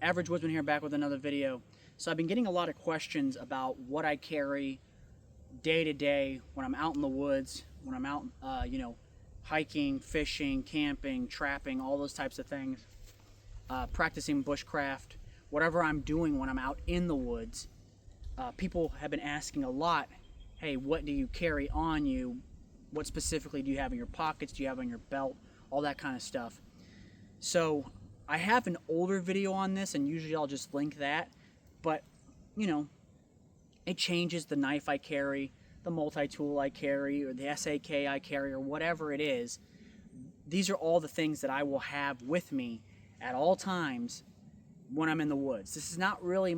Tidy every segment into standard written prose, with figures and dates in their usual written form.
Average Woodsman here, back with another video. So I've been getting a lot of questions about what I carry day to day when I'm out in the woods, when I'm out, hiking, fishing, camping, trapping, all those types of things, practicing bushcraft, whatever I'm doing when I'm out in the woods. People have been asking a lot, hey, what do you carry on you? What specifically do you have in your pockets? Do you have on your belt? All that kind of stuff. So I have an older video on this, and usually I'll just link that, but it changes the knife I carry, the multi-tool I carry, or the SAK I carry, or whatever it is. These are all the things that I will have with me at all times when I'm in the woods. This is not really,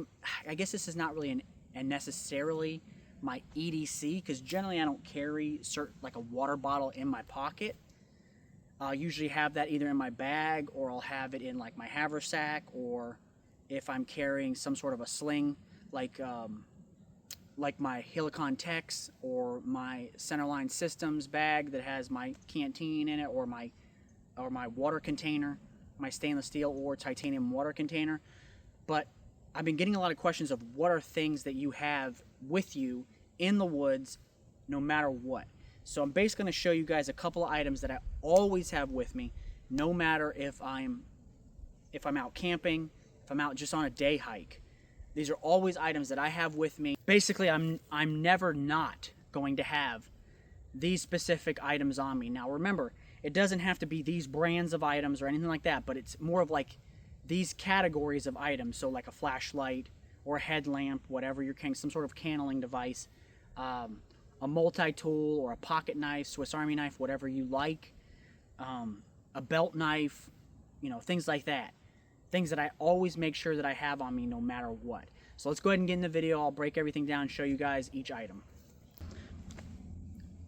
I guess this is not really necessarily my EDC, because generally I don't carry like a water bottle in my pocket. I'll usually have that either in my bag, or I'll have it in like my haversack, or if I'm carrying some sort of a sling, like my Helicon Tex or my Centerline Systems bag that has my Canteen in it, or my water container, my stainless steel or titanium water container. But I've been getting a lot of questions of what are things that you have with you in the woods no matter what. So I'm basically going to show you guys a couple of items that I always have with me, no matter if I'm out camping, if I'm out just on a day hike. These are always items that I have with me. Basically, I'm never not going to have these specific items on me. Now remember, it doesn't have to be these brands of items or anything like that, but it's more of like these categories of items. So like a flashlight or a headlamp, whatever you're carrying, some sort of candling device, a multi-tool or a pocket knife, Swiss Army knife, whatever you like, a belt knife, things like that. Things that I always make sure that I have on me no matter what. So let's go ahead and get in the video. I'll break everything down and show you guys each item.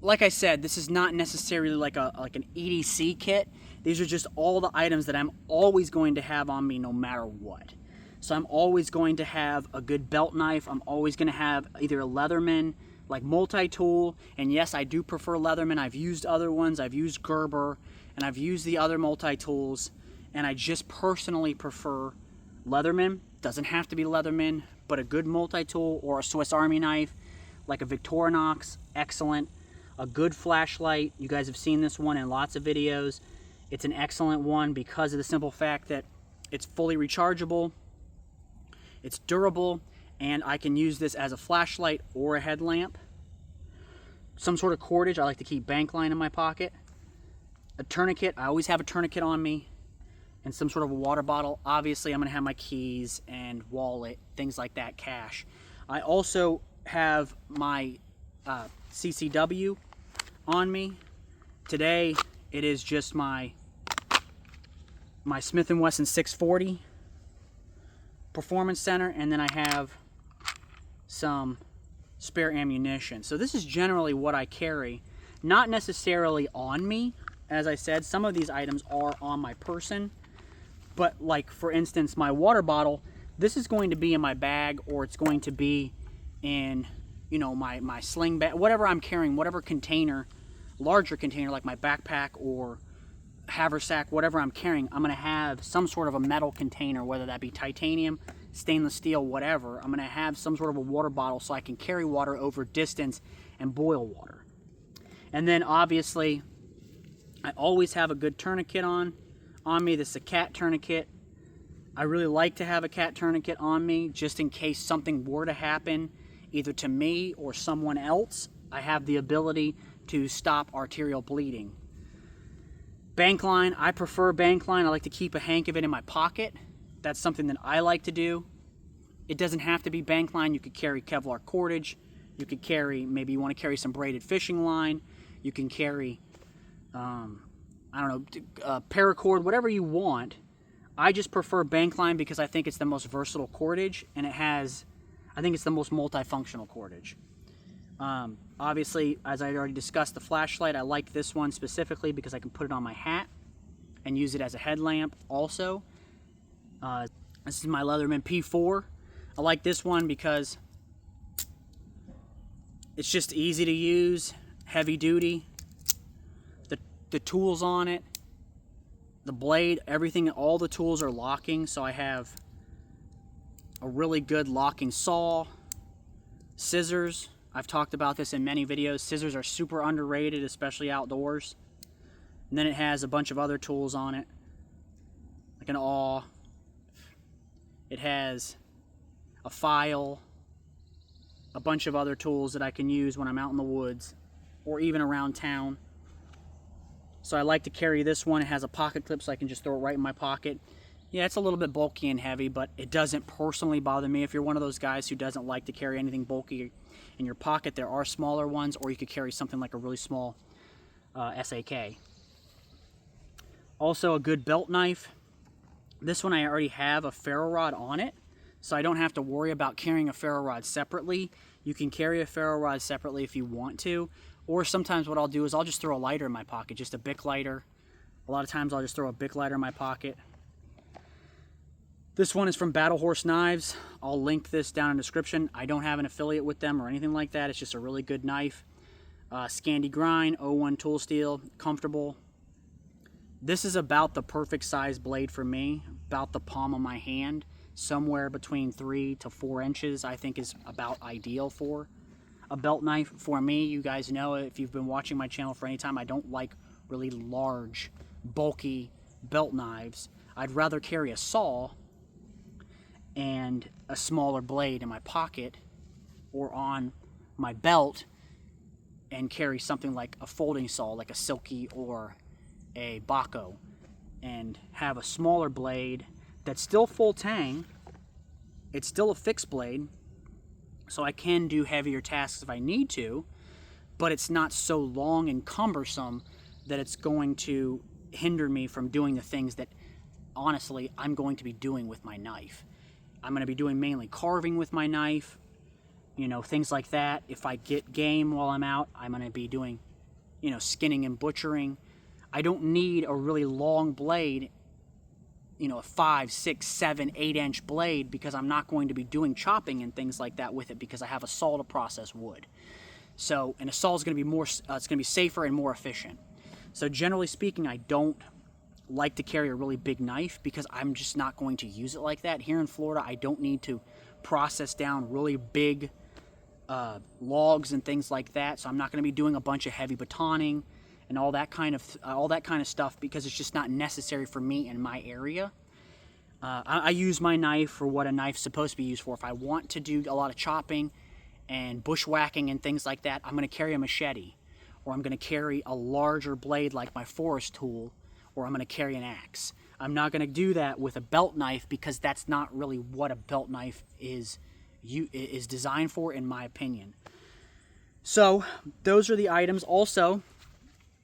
Like I said, this is not necessarily like an EDC kit. These are just all the items that I'm always going to have on me no matter what. So I'm always going to have a good belt knife. I'm always going to have either a Leatherman, like multi-tool, and yes, I do prefer Leatherman. I've used other ones. I've used Gerber, and I've used the other multi-tools, and I just personally prefer Leatherman. Doesn't have to be Leatherman, but a good multi-tool or a Swiss Army knife, like a Victorinox, excellent. A good flashlight. You guys have seen this one in lots of videos. It's an excellent one because of the simple fact that it's fully rechargeable, it's durable, and I can use this as a flashlight or a headlamp. Some sort of cordage. I like to keep bank line in my pocket. A tourniquet. I always have a tourniquet on me. And some sort of a water bottle. Obviously, I'm going to have my keys and wallet, things like that, cash. I also have my CCW on me. Today, it is just my Smith & Wesson 640 Performance Center, and then I have some spare ammunition. So this is generally what I carry, not necessarily on me. As I said, some of these items are on my person, but like for instance, my water bottle, this is going to be in my bag, or it's going to be in my sling bag, whatever I'm carrying, whatever container, larger container like my backpack or haversack, whatever I'm carrying, I'm going to have some sort of a metal container, whether that be titanium, stainless steel, whatever. I'm going to have some sort of a water bottle so I can carry water over distance and boil water. And then obviously, I always have a good tourniquet on me. This is a cat tourniquet. I really like to have a cat tourniquet on me just in case something were to happen, either to me or someone else. I have the ability to stop arterial bleeding. Bank line, I prefer bank line. I like to keep a hank of it in my pocket. That's something that I like to do. It doesn't have to be bank line. You could carry Kevlar cordage. You could carry, maybe you want to carry some braided fishing line. You can carry, paracord, whatever you want. I just prefer bank line because I think it's the most versatile cordage, and I think it's the most multifunctional cordage. Obviously, as I already discussed, the flashlight, I like this one specifically because I can put it on my hat and use it as a headlamp also. This is my Leatherman P4. I like this one because it's just easy to use, heavy duty. The tools on it, the blade, everything, all the tools are locking, so I have a really good locking saw, scissors. I've talked about this in many videos. Scissors are super underrated, especially outdoors. And then it has a bunch of other tools on it, like an awl. It has a file, a bunch of other tools that I can use when I'm out in the woods or even around town. So I like to carry this one. It has a pocket clip so I can just throw it right in my pocket. Yeah, it's a little bit bulky and heavy, but it doesn't personally bother me. If you're one of those guys who doesn't like to carry anything bulky in your pocket, there are smaller ones, or you could carry something like a really small SAK. Also a good belt knife. This one I already have a ferro rod on it, so I don't have to worry about carrying a ferro rod separately. You can carry a ferro rod separately if you want to, or sometimes what I'll do is I'll just throw a lighter in my pocket, just a Bic lighter. A lot of times I'll just throw a Bic lighter in my pocket. This one is from Battle Horse Knives. I'll link this down in the description. I don't have an affiliate with them or anything like that. It's just a really good knife. Scandi Grind, 01 tool steel, comfortable. This is about the perfect size blade for me, about the palm of my hand. Somewhere between 3 to 4 inches I think is about ideal for a belt knife. For me, you guys know, if you've been watching my channel for any time, I don't like really large, bulky belt knives. I'd rather carry a saw and a smaller blade in my pocket or on my belt and carry something like a folding saw, like a Silky or a Baco, and have a smaller blade that's still full tang. It's still a fixed blade, so I can do heavier tasks if I need to, but it's not so long and cumbersome that it's going to hinder me from doing the things that honestly I'm going to be doing with my knife. I'm going to be doing mainly carving with my knife, you know, things like that. If I get game while I'm out, I'm going to be doing, you know, skinning and butchering. I don't need a really long blade, you know, a 5, 6, 7, 8 inch blade, because I'm not going to be doing chopping and things like that with it, because I have a saw to process wood. So, and a saw is going to be more, it's going to be safer and more efficient. So generally speaking, I don't like to carry a really big knife because I'm just not going to use it like that. Here in Florida, I don't need to process down really big logs and things like that, so I'm not going to be doing a bunch of heavy batoning and all that kind of stuff, because it's just not necessary for me in my area. I use my knife for what a knife's supposed to be used for. If I want to do a lot of chopping and bushwhacking and things like that, I'm going to carry a machete, or I'm going to carry a larger blade like my forest tool, or I'm going to carry an axe. I'm not going to do that with a belt knife, because that's not really what a belt knife is designed for, in my opinion. So those are the items. Also,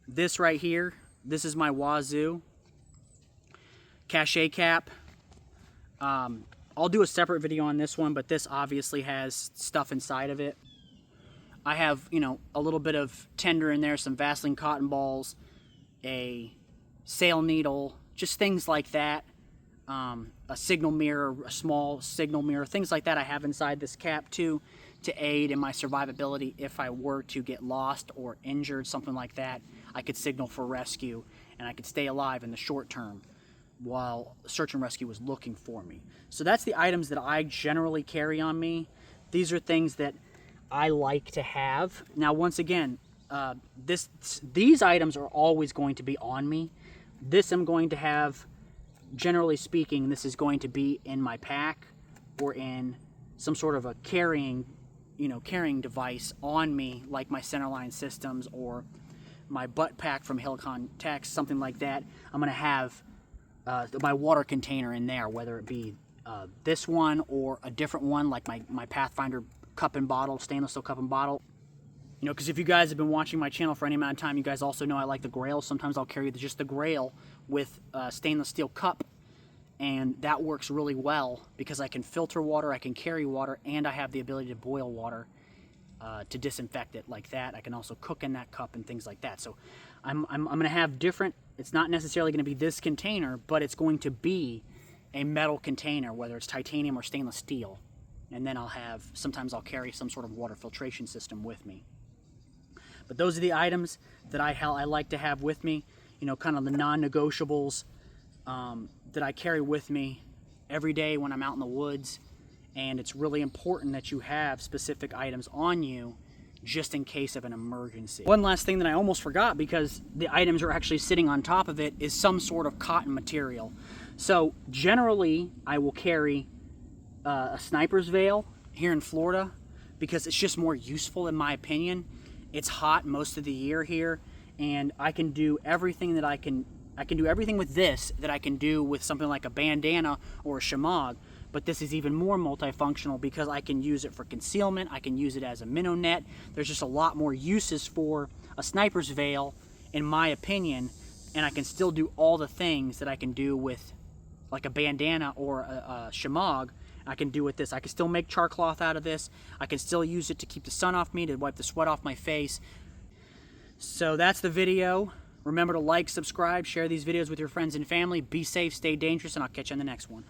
this right here, this is my Wazoo cachet cap. I'll do a separate video on this one, but this obviously has stuff inside of it. I have, you know, a little bit of tinder in there, some Vaseline cotton balls, a sail needle, just things like that. A signal mirror, a small signal mirror, things like that I have inside this cap too, to aid in my survivability if I were to get lost or injured, something like that. I could signal for rescue and I could stay alive in the short term while search and rescue was looking for me. So that's the items that I generally carry on me. These are things that I like to have. Now, once again, these items are always going to be on me. This I'm going to have, generally speaking, this is going to be in my pack or in some sort of a carrying device on me, like my centerline systems or my butt pack from Helicon Tech, something like that. I'm going to have my water container in there, whether it be this one or a different one, like my Pathfinder cup and bottle, stainless steel cup and bottle. You know, because if you guys have been watching my channel for any amount of time, you guys also know I like the Grail. Sometimes I'll carry just the Grail with a stainless steel cup, and that works really well because I can filter water, I can carry water, and I have the ability to boil water to disinfect it like that. I can also cook in that cup and things like that. So I'm going to have different, it's not necessarily going to be this container, but it's going to be a metal container, whether it's titanium or stainless steel. And then sometimes I'll carry some sort of water filtration system with me. But those are the items that I like to have with me, you know, kind of the non-negotiables that I carry with me every day when I'm out in the woods. and it's really important that you have specific items on you just in case of an emergency. One last thing that I almost forgot, because the items are actually sitting on top of it, is some sort of cotton material. So generally I will carry a sniper's veil here in Florida because it's just more useful in my opinion. It's hot most of the year here, and I can do everything that I can do everything with this that I can do with something like a bandana or a shamag, but this is even more multifunctional because I can use it for concealment, I can use it as a minnow net. There's just a lot more uses for a sniper's veil, in my opinion, and I can still do all the things that I can do with like a bandana or a shamag. I can do with this. I can still make char cloth out of this. I can still use it to keep the sun off me, to wipe the sweat off my face. So that's the video. Remember to like, subscribe, share these videos with your friends and family. Be safe, stay dangerous, and I'll catch you on the next one.